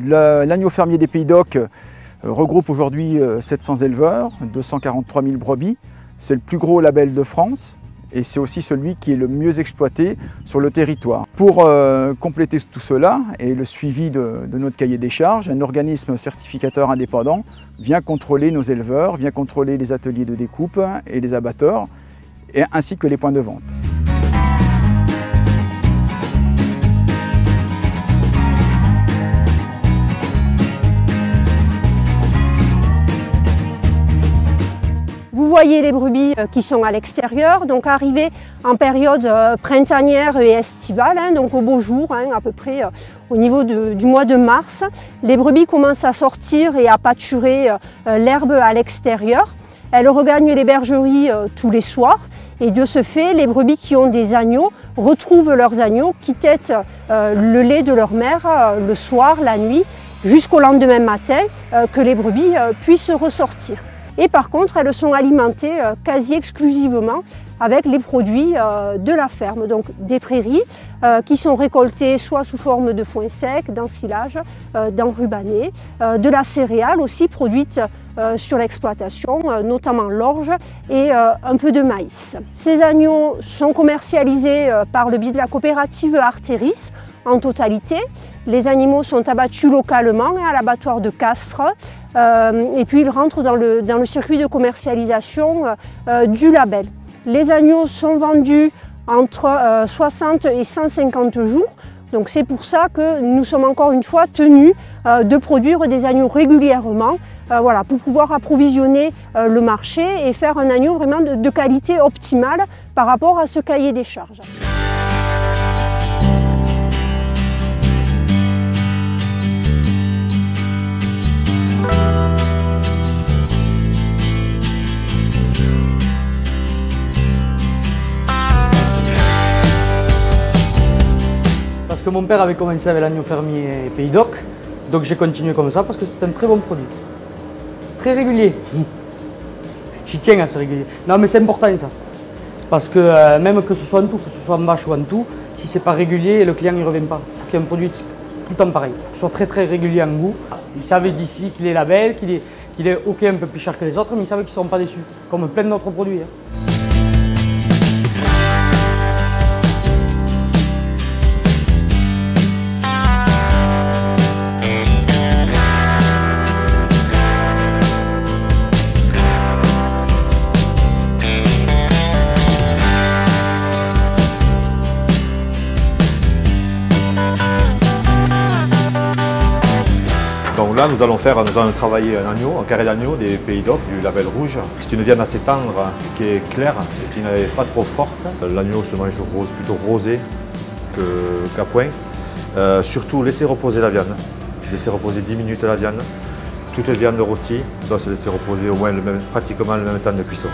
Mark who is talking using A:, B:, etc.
A: L'agneau fermier des Pays d'Oc regroupe aujourd'hui 700 éleveurs, 243 000 brebis. C'est le plus gros label de France et c'est aussi celui qui est le mieux exploité sur le territoire. Pour compléter tout cela et le suivi de notre cahier des charges, un organisme certificateur indépendant vient contrôler nos éleveurs, vient contrôler les ateliers de découpe et les abatteurs, ainsi que les points de vente.
B: Vous voyez les brebis qui sont à l'extérieur, donc arrivées en période printanière et estivale, donc au beau jour, à peu près au niveau du mois de mars. Les brebis commencent à sortir et à pâturer l'herbe à l'extérieur. Elles regagnent les bergeries tous les soirs et de ce fait, les brebis qui ont des agneaux retrouvent leurs agneaux qui têtent le lait de leur mère le soir, la nuit, jusqu'au lendemain matin que les brebis puissent ressortir. Et par contre, elles sont alimentées quasi exclusivement avec les produits de la ferme, donc des prairies qui sont récoltées soit sous forme de foin sec, d'ensilage, d'enrubanné, de la céréale aussi produite sur l'exploitation, notamment l'orge et un peu de maïs. Ces agneaux sont commercialisés par le biais de la coopérative Artéris en totalité. Les animaux sont abattus localement à l'abattoir de Castres. Et puis ils rentrent dans le circuit de commercialisation du label. Les agneaux sont vendus entre 60 et 150 jours, donc c'est pour ça que nous sommes encore une fois tenus de produire des agneaux régulièrement, voilà, pour pouvoir approvisionner le marché et faire un agneau vraiment de qualité optimale par rapport à ce cahier des charges.
C: Parce que mon père avait commencé avec l'agneau fermier Pays d'Oc, donc j'ai continué comme ça parce que c'est un très bon produit. Très régulier. J'y tiens à ce régulier. Non mais c'est important ça. Parce que même que ce soit en tout, que ce soit en vache ou en tout, si c'est pas régulier, le client ne revient pas. Il faut qu'il y ait un produit tout le temps pareil. Il faut que ce soit très très régulier en goût. Ils savaient d'ici qu'il est label, qu'il est ok un peu plus cher que les autres, mais ils savaient qu'ils ne seront pas déçus. Comme plein d'autres produits.
D: Donc là, nous allons travailler un agneau, un carré d'agneau des Pays d'Oc du label rouge. C'est une viande assez tendre, qui est claire et qui n'est pas trop forte. L'agneau se mange plutôt rosé qu'à point. Surtout, laisser reposer la viande. Laisser reposer 10 minutes la viande. Toute viande rôtie doit se laisser reposer au moins pratiquement le même temps de cuisson.